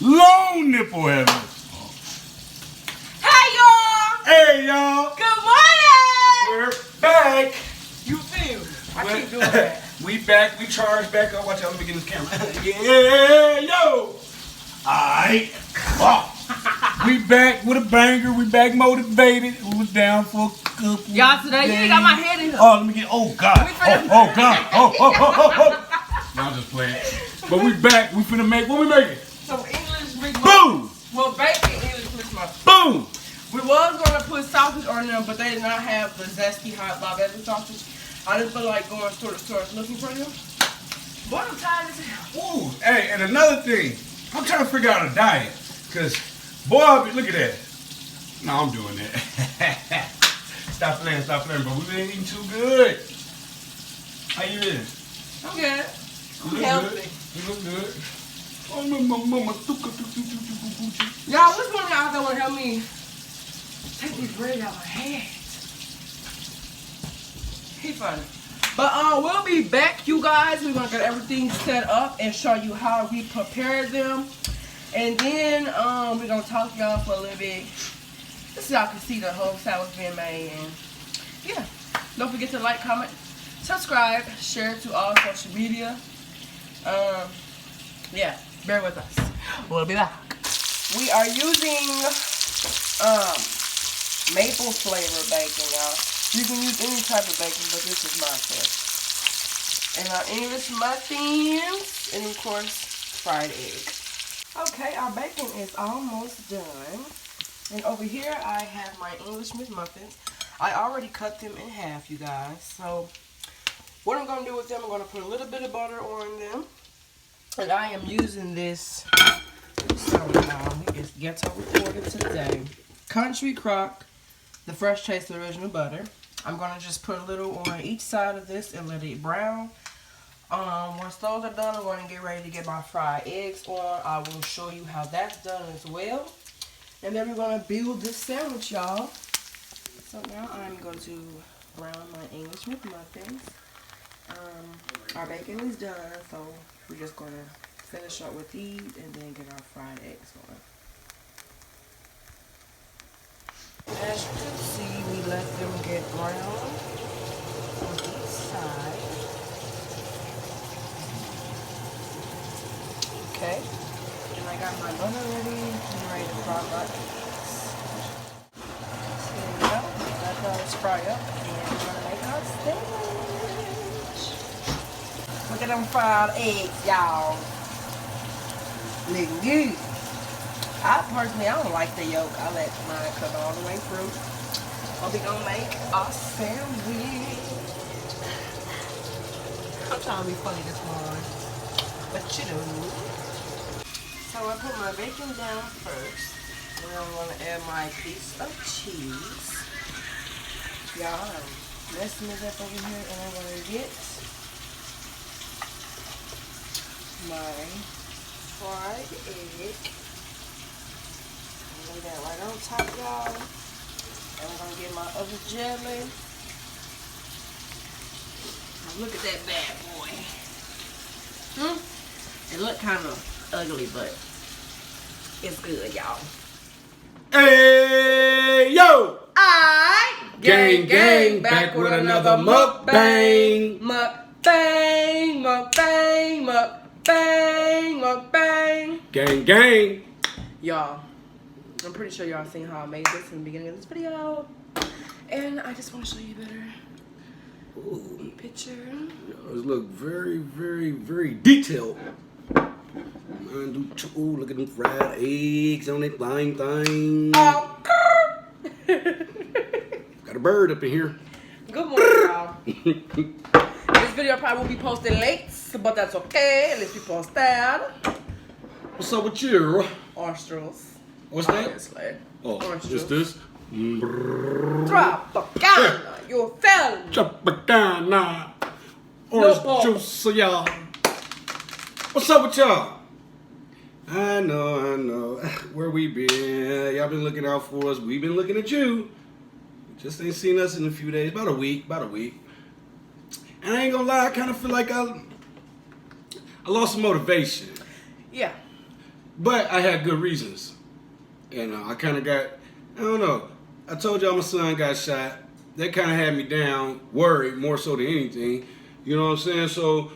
Long nipple heaven. Hey y'all! Hey y'all! Good morning! We're back. You feel me? I keep doing that. We back. We charged back up. Watch out. Let me get this camera. Yeah, yo. Alright. We back with a banger. We back motivated. We was down for a couple Y'all today, days. you ain't got my head in here. Oh, let me get. Oh God. Oh God. Oh. Y'all just playing. But we back. We finna make. What we making? Some English mixed Boom. Well, bacon English mixed muffins. Boom. We was gonna put sausage on them, but they did not have the zesty hot barbecue sausage. I didn't feel like going store to store looking for them. But I'm tired as hell. Ooh, hey, and another thing, I'm trying to figure out a diet, cause boy, look at that. No, I'm doing that. Stop playing, but we been eating too good. How you been? I'm good. You I'm look healthy. good. You look good. Oh, mama. Y'all, which one of y'all that want to help me take these braids out of my head? He funny. But we'll be back, you guys. We're gonna get everything set up and show you how we prepare them. And then we're gonna talk to y'all for a little bit. Just so y'all can see the whole sandwich being made. And yeah. Don't forget to like, comment, subscribe, share it to all social media. Yeah, bear with us. We'll be back. We are using maple flavor bacon, y'all. You can use any type of bacon, but this is my tip. And our English muffins, and of course, fried egg. Okay, our bacon is almost done. And over here, I have my English muffins. I already cut them in half, you guys. So, what I'm going to do with them, I'm going to put a little bit of butter on them. And I am using this, it's ghetto reported today. Country Crock, the fresh taste original butter. I'm going to just put a little on each side of this and let it brown. Once those are done, I'm going to get ready to get my fried eggs on. I will show you how that's done as well. And then we're going to build this sandwich, y'all. So now I'm going to brown my English muffins. Our bacon is done, so we're just going to finish up with these and then get our fried eggs on. As you can see, we let them get brown on each side. Okay, and I got my butter ready. I'm ready to fry my eggs. So there we go. Let those fry up, and we're gonna make our sandwich. Look at them fried eggs, y'all. Looking good. I don't like the yolk. I let mine cook all the way through. But we gonna make our sandwich. I'm trying to be funny this morning, but you know. So I put my bacon down first, and I'm gonna add my piece of cheese. Y'all, I'm messing it up over here, and I'm gonna get my fried egg. Lay that right on top, y'all. And I'm gonna get my other jelly. Now look at that bad boy. It look kind of ugly, but it's good, y'all. Hey yo! Gang, back with another mukbang. Mukbang. Gang. Y'all, I'm pretty sure y'all seen how I made this in the beginning of this video. And I just want to show you better. Ooh, picture. Yours look very detailed. Mine do too. Look at them fried eggs on that thing. Oh, Got a bird up in here. good morning, y'all. This video probably will be posted late, but that's okay. At least we posted. What's up with you? Ostrils. What's that? Obviously. Oh, Orange what's juice. this? Tropicana, you a felon. Tropicana. No Orange ball. juice, so y'all. What's up with y'all? I know. Where we been? Y'all been looking out for us. We been looking at you. Just ain't seen us in a few days. About a week. And I ain't gonna lie, I kind of feel like I lost some motivation. Yeah. But I had good reasons. And I kind of got, I don't know. I told y'all my son got shot. That kind of had me down, worried more so than anything. You know what I'm saying? So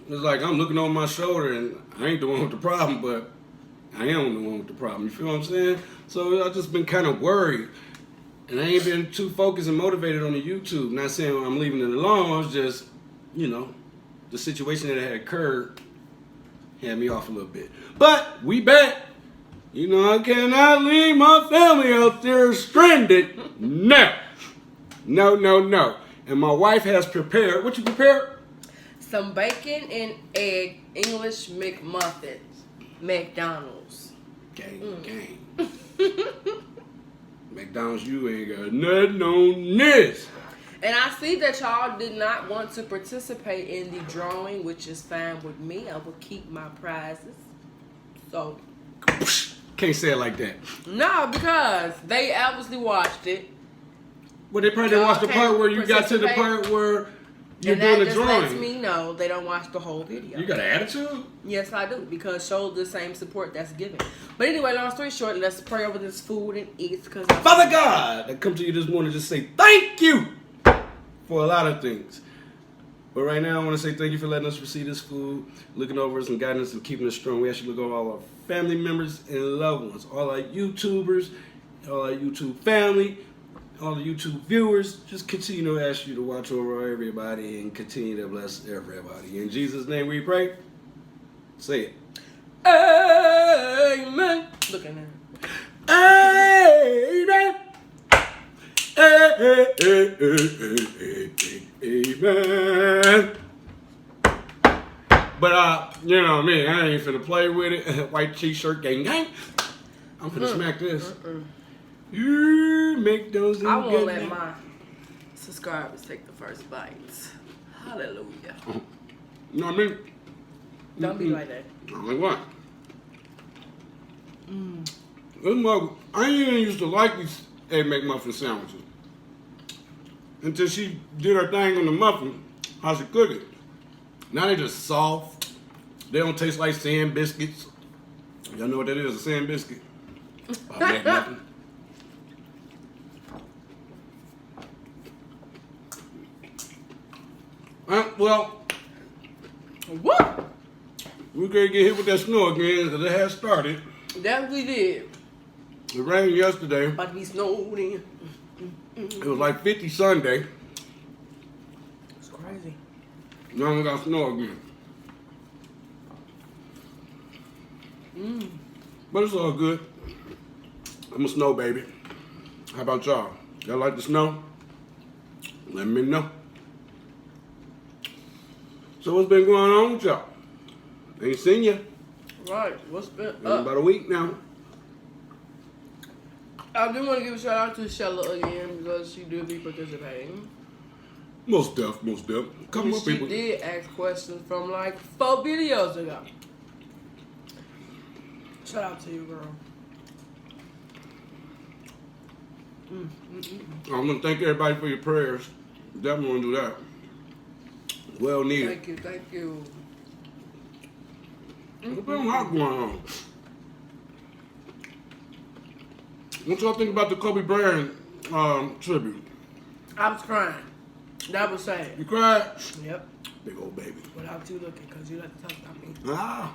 it's like I'm looking over my shoulder and I ain't the one with the problem, but I am the one with the problem. You feel what I'm saying? So I've just been kind of worried. And I ain't been too focused and motivated on the YouTube. Not saying I'm leaving it alone. It's just, you know, the situation that had occurred had me off a little bit. But we back. You know, I cannot leave my family out there stranded. No. No, no, no. And my wife has prepared. What you prepared? Some bacon and egg English McMuffins. McDonald's. Gang. McDonald's, you ain't got nothing on this. And I see that y'all did not want to participate in the drawing, which is fine with me. I will keep my prizes. So. Can't say it like that. No, because they obviously watched it. Well, they probably didn't watch the part where you got to the part where you're doing the drawing. That lets me know they don't watch the whole video. You got an attitude? Yes, I do, because show the same support that's given. But anyway, long story short, let's pray over this food and eat. Father God, I come to you this morning to just say thank you for a lot of things. But right now, I want to say thank you for letting us receive this food, looking over us and guiding us and keeping us strong. We actually look over all our family members and loved ones, all our YouTubers, all our YouTube family, all the YouTube viewers. Just continue to ask you to watch over everybody and continue to bless everybody. In Jesus' name we pray. Say it. Amen. Look at him. Amen. Amen. But you know me, I ain't finna play with it. White t-shirt, gang gang. I'm finna smack this. You make those. I won't let my subscribers take the first bites. Hallelujah. You know what I mean? Don't be like that. Like what? I ain't even used to like these Egg McMuffin sandwiches until she did her thing on the muffin, how she cooked it. Now they just soft. They don't taste like sand biscuits. Y'all know what that is, a sand biscuit? McMuffin. Well, what? We can't get hit with that snow again because it has started. Definitely did. It rained yesterday. About to be snowing. It was like 50 Sunday. It's crazy. Now we got snow again. But it's all good. I'm a snow baby. How about y'all? Y'all like the snow? Let me know. So what's been going on with y'all? Ain't seen you. Right. What's been It's up? about a week now. I do want to give a shout out to Shella again because she did be participating. Most deaf. Couple more She people. did ask questions from like 4 videos ago. Shout out to you, girl. I'm gonna thank everybody for your prayers. Definitely wanna do that. Well needed. Thank you. What's been a lot going on? What y'all think about the Kobe Bryant tribute? I was crying. That was sad. You cried? Yep. Big old baby. Without you looking, because you like to talk about me. Ah.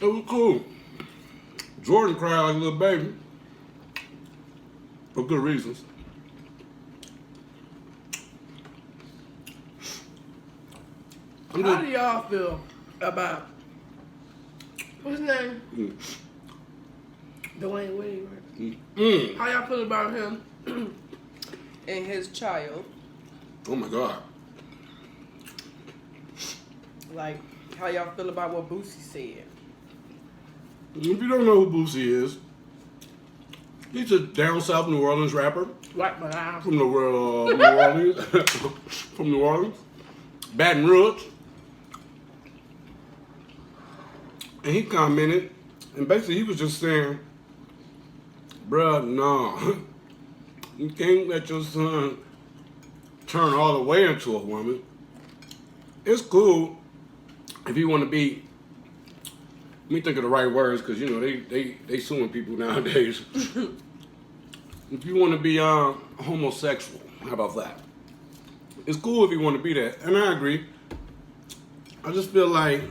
It was cool. Jordan cried like a little baby. For good reasons. How do y'all feel about what's his name? Dwayne Wade, right? How y'all feel about him and his child? Oh my God. Like, how y'all feel about what Boosie said? If you don't know who Boosie is, he's a down south New Orleans rapper. Like my eyes. From the world, New Orleans. From New Orleans. Baton Rouge. And he commented, and basically he was just saying, bruh, no. You can't let your son turn all the way into a woman it's cool if you want to be. Let me think of the right words, because you know they suing people nowadays. If you want to be homosexual, how about that? It's cool if you want to be that, and I agree. I just feel like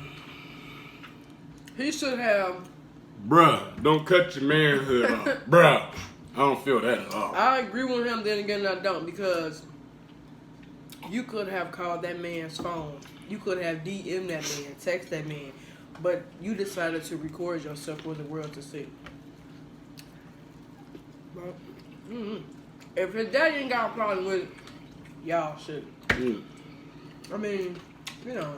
he should have. Bruh, don't cut your manhood off. Bruh, I don't feel that at all. I agree with him, then again I don't, because you could have called that man's phone. You could have DM'd that man, text that man, but you decided to record yourself for the world to see. But, if his daddy ain't got a problem with it, y'all should. I mean, you know,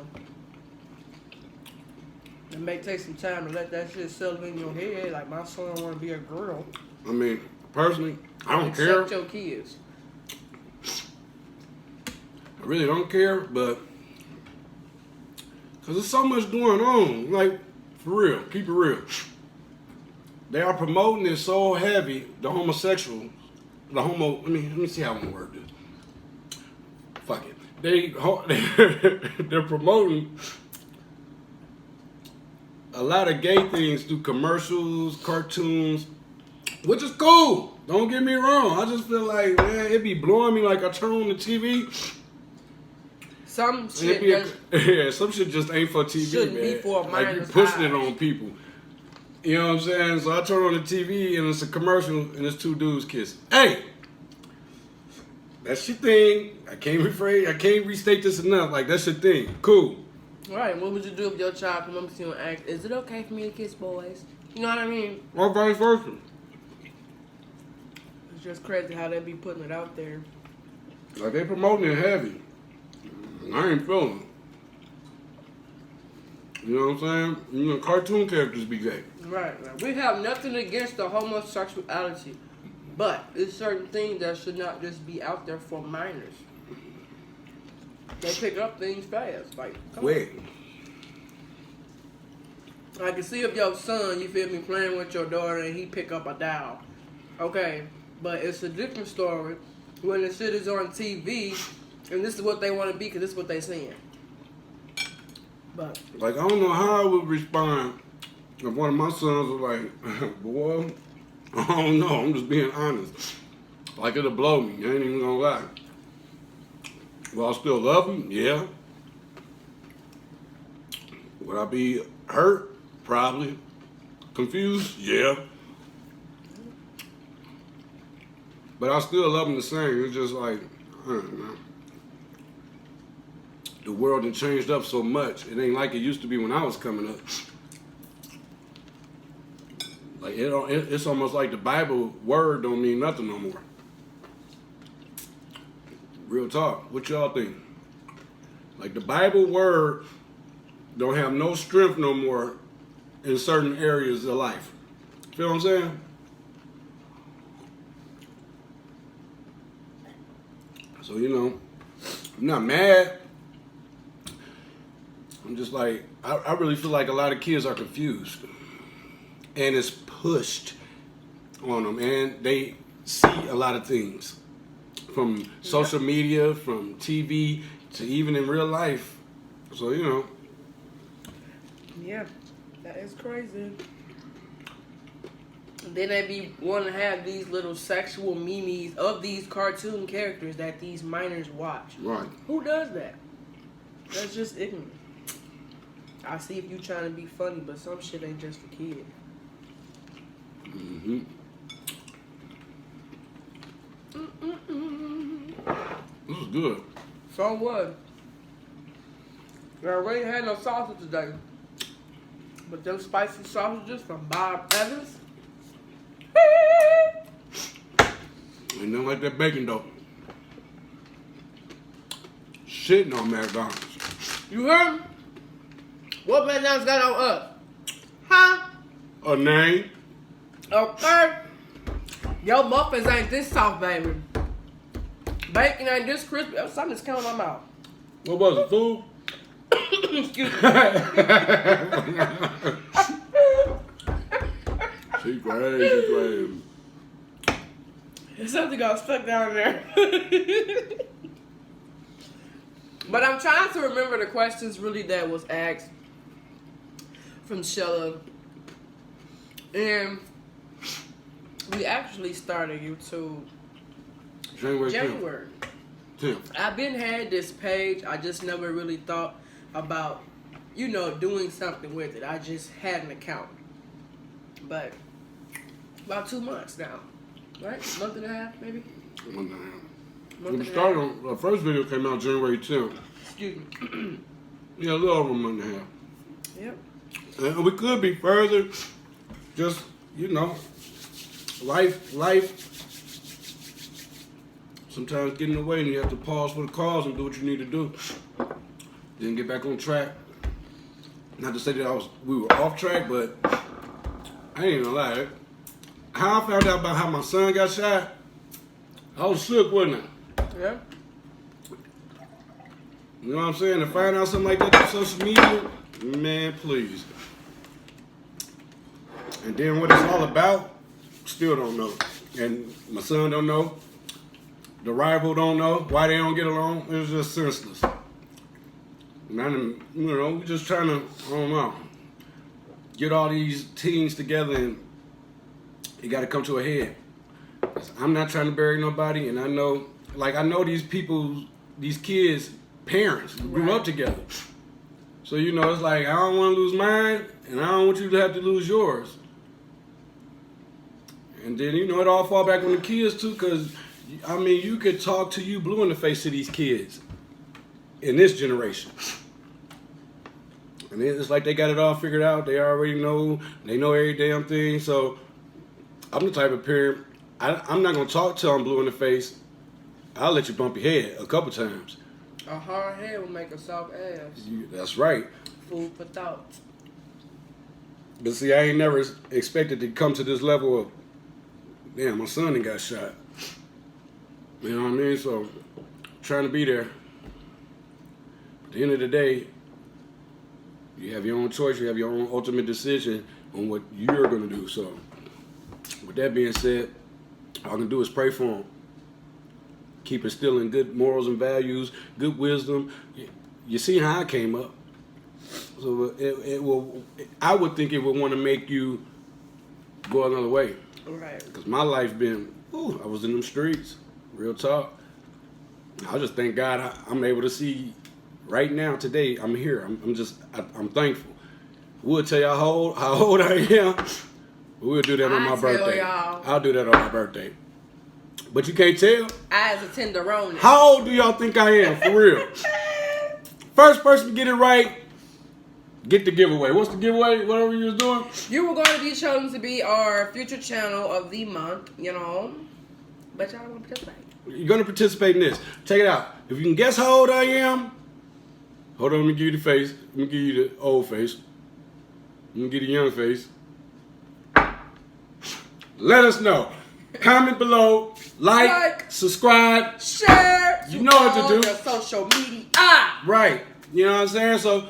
it may take some time to let that shit settle in your head. Like, my son want to be a girl. I mean, personally, I don't care. Accept your kids. I really don't care, but because there's so much going on. Like, for real, keep it real. They are promoting it so heavy, the homosexual, let me see how I'm gonna word this. Fuck it. They're promoting a lot of gay things through commercials, cartoons, which is cool. Don't get me wrong. I just feel like, man, it be blowing me like I turn on the TV. Some shit some shit just ain't for TV, shouldn't man. be for a like you minor's pushing it eyes. on people. You know what I'm saying? So I turn on the TV and it's a commercial and it's two dudes kissing. Hey, that's your thing. I can't restate this enough. Like, that's your thing. Cool. Right, what would you do if your child come up to you and ask, is it okay for me to kiss boys? You know what I mean? Or vice versa. It's just crazy how they be putting it out there. Like, they promoting it heavy. I ain't feeling it. You know what I'm saying? You know, cartoon characters be gay. Right. We have nothing against the homosexuality, but it's certain things that should not just be out there for minors. They pick up things fast. Like, come Wait. on. I can see if your son, you feel me, playing with your daughter and he pick up a doll. Okay, but it's a different story when the shit is on TV and this is what they want to be because this is what they seeing. But Like, I don't know how I would respond if one of my sons was like, boy, I don't know. I'm just being honest. Like, it'll blow me. I ain't even gonna lie. Will I still love him? Yeah. Would I be hurt? Probably. Confused? Yeah. But I still love him the same. It's just like, I don't know. The world has changed up so much. It ain't like it used to be when I was coming up. Like, it's almost like the Bible word don't mean nothing no more. Real talk. What y'all think? Like, the Bible word don't have no strength no more in certain areas of life. Feel what I'm saying? So, you know, I'm not mad. I'm just like, I really feel like a lot of kids are confused. And it's pushed on them. And they see a lot of things. From social media, from TV, to even in real life. So, you know. yeah, that is crazy. And then they be wanting to have these little sexual memes of these cartoon characters that these minors watch. Right. Who does that? That's just ignorant. I see if you trying to be funny, but some shit ain't just for kids. Mm-hmm. This is good. So what? I already had no sausage today. But them spicy sausages from Bob Evans. Ain't nothing like that bacon though. Shitting on McDonald's. You heard me? What McDonald's got on us? Huh? A name? Okay. Yo, muffins ain't this soft, baby. Bacon ain't this crispy. Something's coming in my mouth. What was it, food? Excuse me. She crazy. Something got stuck down there. But I'm trying to remember the questions really that was asked from Shella. And we actually started YouTube January. 10th. I've been had this page. I just never really thought about, doing something with it. I just had an account. But about 2 months now. Right? Month and a half, maybe? Month and a half. We started on, the first video came out January 10th. Excuse me. Yeah, a little over a month and a half. Yep. And we could be further. Just, life. Sometimes get in the way and you have to pause for the cause and do what you need to do. Then get back on track. Not to say that we were off track, but I ain't gonna lie. How I found out about how my son got shot, I was shook, wasn't I? Yeah. You know what I'm saying? To find out something like that on social media, man, please. And then what it's all about, still don't know. And my son don't know. The rival don't know why they don't get along. It's just senseless. And we're just trying to, I don't know, get all these teens together and it got to come to a head. I'm not trying to bury nobody, and I know these people, these kids' parents grew up together. So, it's like, I don't want to lose mine, and I don't want you to have to lose yours. And then, it all fall back on the kids, too, because, you could talk to you blue in the face to these kids in this generation. And it's like they got it all figured out. They already know. They know every damn thing. So, I'm the type of parent, I'm not going to talk till I'm blue in the face. I'll let you bump your head a couple times. A hard head will make a soft ass. That's right. Food for thought. But see, I ain't never expected to come to this level of, damn, my son done got shot. You know what I mean? So, trying to be there. At the end of the day, you have your own choice. You have your own ultimate decision on what you're going to do. So, with that being said, all I can do is pray for him. Keep instilling good morals and values, good wisdom. You see how I came up. So it will. I would think it would want to make you go another way. Right. Because my life been, I was in them streets. Real talk. I just thank God I'm able to see right now, today, I'm here. I'm thankful. We'll tell y'all how old I am. We'll do that on my birthday. Y'all. I'll do that on my birthday. But you can't tell? I as a tenderoni. How old do y'all think I am, for real? First person to get it right, get the giveaway. What's the giveaway? Whatever you was doing? You were going to be chosen to be our future channel of the month, But y'all want to participate. You're going to participate in this. Check it out. If you can guess how old I am, hold on, let me give you the face. Let me give you the old face. Let me give you the young face. Let us know. Comment below, like, subscribe, share. You know what to do. Your social media. Right. You know what I'm saying? So,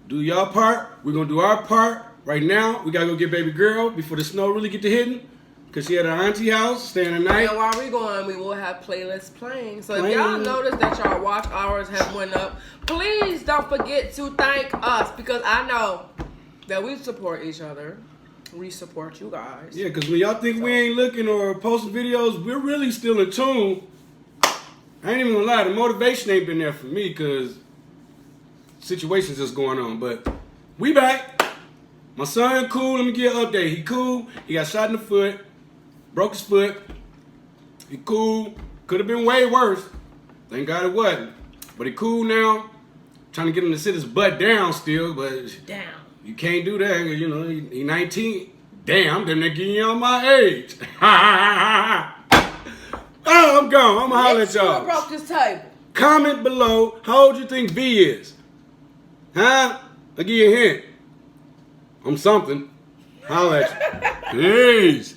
do y'all part. We're going to do our part. Right now, we got to go get baby girl before the snow really get to hitting. Because she at her auntie house, staying the night. And while we going, we will have playlists playing. So if y'all notice that y'all watch hours have went up, please don't forget to thank us. Because I know that we support each other. We support you guys. Yeah, because when y'all think we ain't looking or posting videos, we're really still in tune. I ain't even gonna lie, the motivation ain't been there for me because situations just going on. But we back. My son cool. Let me get an update. He cool. He got shot in the foot. Broke his foot. He cool. Could have been way worse. Thank God it wasn't. But he cool now. Trying to get him to sit his butt down still, but down. You can't do that. He 19. Damn, then they're getting on my age. Oh, I'm gone. I'm going to holler at y'all. Broke this table. Comment below how old you think V is. Huh? I'll give you a hint. I'm something. Holler at you. Peace.